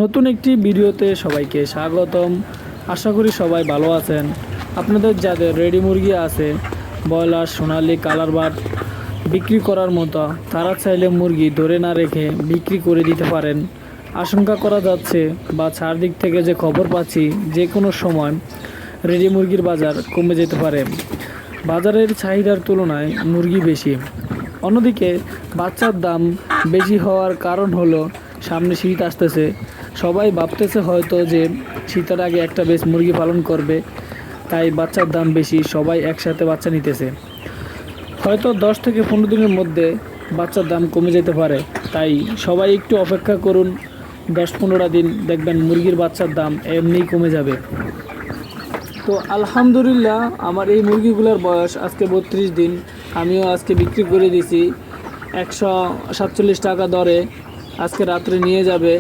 নতুন একটি ভিডিওতে সবাইকে স্বাগতম। আশা করি সবাই ভালো আছেন। আপনাদের যাদের রেডি মুরগি আছে, ব্রয়লার, সোনালী, কালার বার্ড বিক্রি করার মতো, তারা চাইলে মুরগি ধরে না রেখে বিক্রি করে দিতে পারেন। আশঙ্কা করা যাচ্ছে বা চারদিক থেকে যে খবর পাচ্ছি, যে কোনো সময় রেডি মুরগির বাজার কমে যেতে পারে। বাজারের চাহিদার তুলনায় মুরগি বেশি। অন্যদিকে বাচ্চার দাম বেশি হওয়ার কারণ হলো সামনে শীত আসতেছে। সবাই ভাবতেছে হয়তো যে শীতের আগে একটা বেশ মুরগি পালন করবে, তাই বাচ্চার দাম বেশি। সবাই একসাথে বাচ্চা নিতেছে। হয়তো 10 থেকে 15 দিনের মধ্যে বাচ্চার দাম কমে যেতে পারে। তাই সবাই একটু অপেক্ষা করুন, 10-15 দিন দেখবেন মুরগির বাচ্চার দাম এমনিই কমে যাবে। তো আলহামদুলিল্লাহ, আমার এই মুরগিগুলোর বয়স আজকে 32 দিন। আমিও আজকে বিক্রি করে দিছি 147 টাকা দরে। আজকে রাত্রে নিয়ে যাবে।